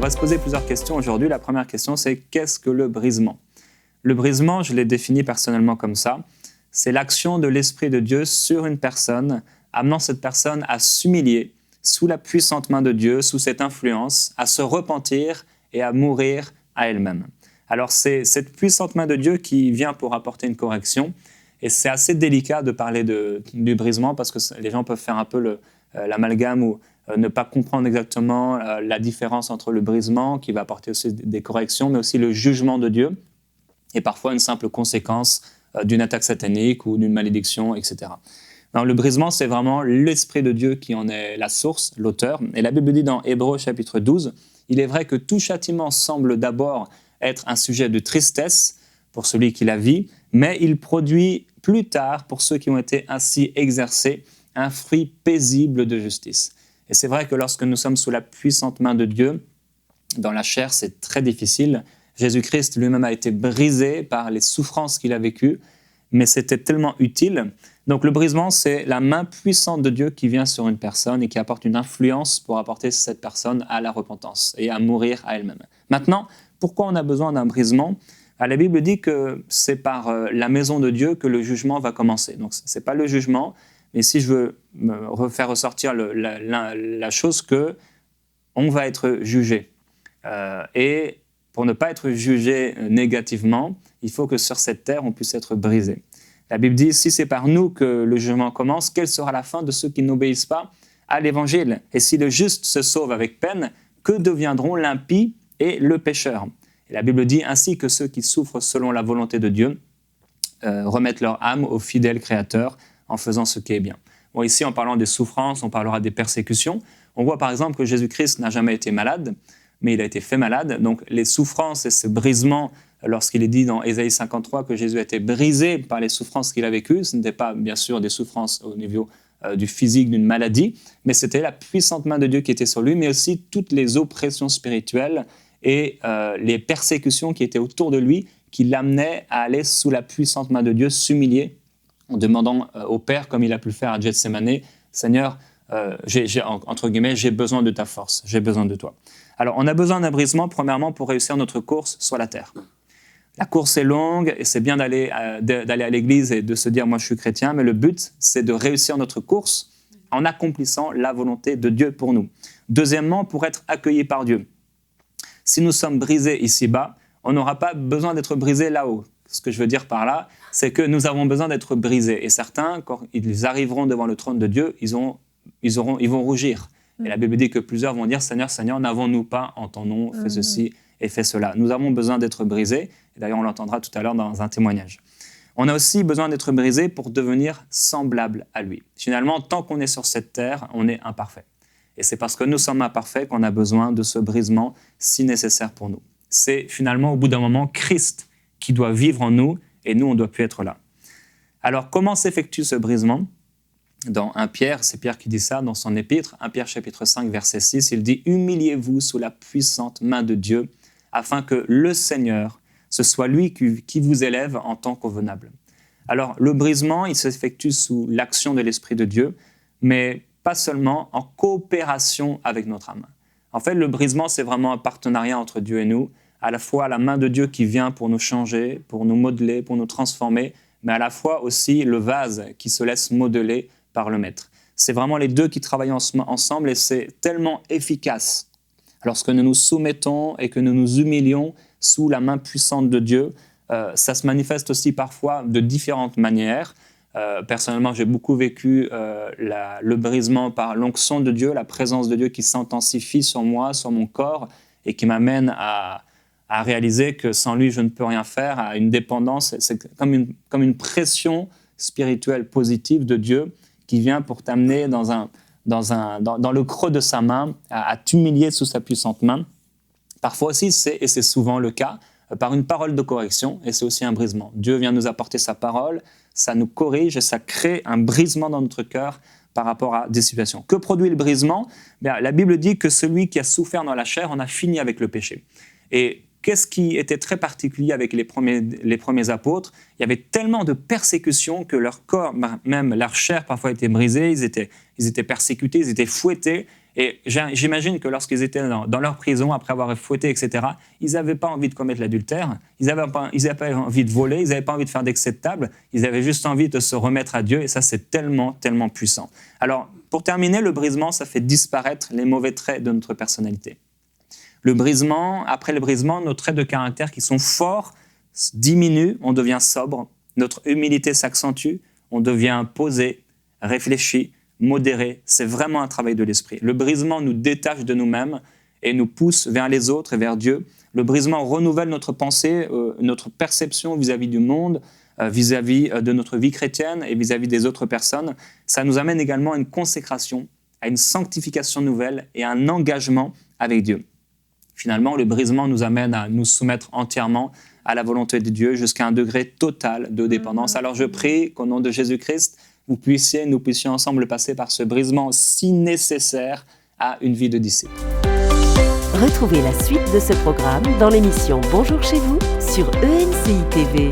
va se poser plusieurs questions aujourd'hui. La première question, c'est qu'est-ce que le brisement ? Le brisement, je l'ai défini personnellement comme ça. C'est l'action de l'Esprit de Dieu sur une personne, amenant cette personne à s'humilier sous la puissante main de Dieu, sous cette influence, à se repentir et à mourir à elle-même. Alors c'est cette puissante main de Dieu qui vient pour apporter une correction. Et c'est assez délicat de parler du brisement parce que les gens peuvent faire un peu l'amalgame ou ne pas comprendre exactement la différence entre le brisement qui va apporter aussi des corrections, mais aussi le jugement de Dieu et parfois une simple conséquence d'une attaque satanique ou d'une malédiction, etc. Alors, le brisement, c'est vraiment l'Esprit de Dieu qui en est la source, l'auteur. Et la Bible dit dans Hébreux chapitre 12, « Il est vrai que tout châtiment semble d'abord être un sujet de tristesse pour celui qui la vit, mais il produit plus tard, pour ceux qui ont été ainsi exercés, un fruit paisible de justice. » Et c'est vrai que lorsque nous sommes sous la puissante main de Dieu, dans la chair, c'est très difficile. Jésus-Christ lui-même a été brisé par les souffrances qu'il a vécues, mais c'était tellement utile. Donc le brisement, c'est la main puissante de Dieu qui vient sur une personne et qui apporte une influence pour apporter cette personne à la repentance et à mourir à elle-même. Maintenant, pourquoi on a besoin d'un brisement ? La Bible dit que c'est par la maison de Dieu que le jugement va commencer. Donc ce n'est pas le jugement, mais si je veux me faire ressortir la chose qu'on va être jugé. Et pour ne pas être jugé négativement, il faut que sur cette terre, on puisse être brisé. La Bible dit, si c'est par nous que le jugement commence, quelle sera la fin de ceux qui n'obéissent pas à l'Évangile ? Et si le juste se sauve avec peine, que deviendront l'impie et le pécheur ? Et la Bible dit, ainsi que ceux qui souffrent selon la volonté de Dieu remettent leur âme au fidèle Créateur en faisant ce qui est bien. Bon, ici, en parlant des souffrances, on parlera des persécutions. On voit par exemple que Jésus-Christ n'a jamais été malade, mais il a été fait malade. Donc les souffrances et ce brisement, lorsqu'il est dit dans Ésaïe 53 que Jésus a été brisé par les souffrances qu'il a vécues, ce n'était pas bien sûr des souffrances au niveau du physique, d'une maladie, mais c'était la puissante main de Dieu qui était sur lui, mais aussi toutes les oppressions spirituelles et les persécutions qui étaient autour de lui, qui l'amenaient à aller sous la puissante main de Dieu, s'humilier, en demandant au Père, comme il a pu le faire à Gethsémane, « Seigneur, entre guillemets, j'ai besoin de ta force, j'ai besoin de toi. » Alors, on a besoin d'un brisement, premièrement, pour réussir notre course sur la terre. La course est longue et c'est bien d'aller à l'église et de se dire « moi, je suis chrétien », mais le but, c'est de réussir notre course en accomplissant la volonté de Dieu pour nous. Deuxièmement, pour être accueillis par Dieu. Si nous sommes brisés ici-bas, on n'aura pas besoin d'être brisés là-haut. Ce que je veux dire par là, c'est que nous avons besoin d'être brisés. Et certains, quand ils arriveront devant le trône de Dieu, ils vont rougir. Et la Bible dit que plusieurs vont dire « Seigneur, Seigneur, n'avons-nous pas en ton nom fait ceci et fait cela ?» Nous avons besoin d'être brisés. Et d'ailleurs, on l'entendra tout à l'heure dans un témoignage. On a aussi besoin d'être brisés pour devenir semblable à lui. Finalement, tant qu'on est sur cette terre, on est imparfait. Et c'est parce que nous sommes imparfaits qu'on a besoin de ce brisement si nécessaire pour nous. C'est finalement, au bout d'un moment, Christ qui doit vivre en nous et nous, on ne doit plus être là. Alors, comment s'effectue ce brisement ? Dans 1 Pierre, c'est Pierre qui dit ça dans son épître, 1 Pierre chapitre 5, verset 6, il dit « Humiliez-vous sous la puissante main de Dieu, afin que le Seigneur, ce soit lui qui vous élève en temps convenable. » Alors, le brisement, il s'effectue sous l'action de l'Esprit de Dieu, mais pas seulement en coopération avec notre âme. En fait, le brisement, c'est vraiment un partenariat entre Dieu et nous, à la fois la main de Dieu qui vient pour nous changer, pour nous modeler, pour nous transformer, mais à la fois aussi le vase qui se laisse modeler par le Maître. C'est vraiment les deux qui travaillent ensemble et c'est tellement efficace. Lorsque nous nous soumettons et que nous nous humilions sous la main puissante de Dieu, ça se manifeste aussi parfois de différentes manières. Personnellement, j'ai beaucoup vécu le brisement par l'onction de Dieu, la présence de Dieu qui s'intensifie sur moi, sur mon corps, et qui m'amène à réaliser que sans lui, je ne peux rien faire, à une dépendance. C'est comme une pression spirituelle positive de Dieu qui vient pour t'amener dans le creux de sa main, à t'humilier sous sa puissante main. Parfois aussi, et c'est souvent le cas, par une parole de correction, et c'est aussi un brisement. Dieu vient nous apporter sa parole, ça nous corrige et ça crée un brisement dans notre cœur par rapport à des situations. Que produit le brisement ? Bien, la Bible dit que celui qui a souffert dans la chair en a fini avec le péché. Et qu'est-ce qui était très particulier avec les premiers apôtres ? Il y avait tellement de persécutions que leur corps, même leur chair, parfois était brisée, ils étaient persécutés, ils étaient fouettés, Et j'imagine que lorsqu'ils étaient dans leur prison, après avoir fouetté, etc., ils n'avaient pas envie de commettre l'adultère, ils n'avaient pas envie de voler, ils n'avaient pas envie de faire d'excès de table, ils avaient juste envie de se remettre à Dieu, et ça, c'est tellement, tellement puissant. Alors, pour terminer, le brisement, ça fait disparaître les mauvais traits de notre personnalité. Après le brisement, nos traits de caractère qui sont forts diminuent, on devient sobre, notre humilité s'accentue, on devient posé, réfléchi, modéré. C'est vraiment un travail de l'esprit. Le brisement nous détache de nous-mêmes et nous pousse vers les autres et vers Dieu. Le brisement renouvelle notre pensée, notre perception vis-à-vis du monde, vis-à-vis de notre vie chrétienne et vis-à-vis des autres personnes. Ça nous amène également à une consécration, à une sanctification nouvelle et à un engagement avec Dieu. Finalement, le brisement nous amène à nous soumettre entièrement à la volonté de Dieu jusqu'à un degré total de dépendance. Alors je prie qu'au nom de Jésus-Christ, nous puissions ensemble passer par ce brisement si nécessaire à une vie de disciple. Retrouvez la suite de ce programme dans l'émission Bonjour chez vous sur ENCI TV.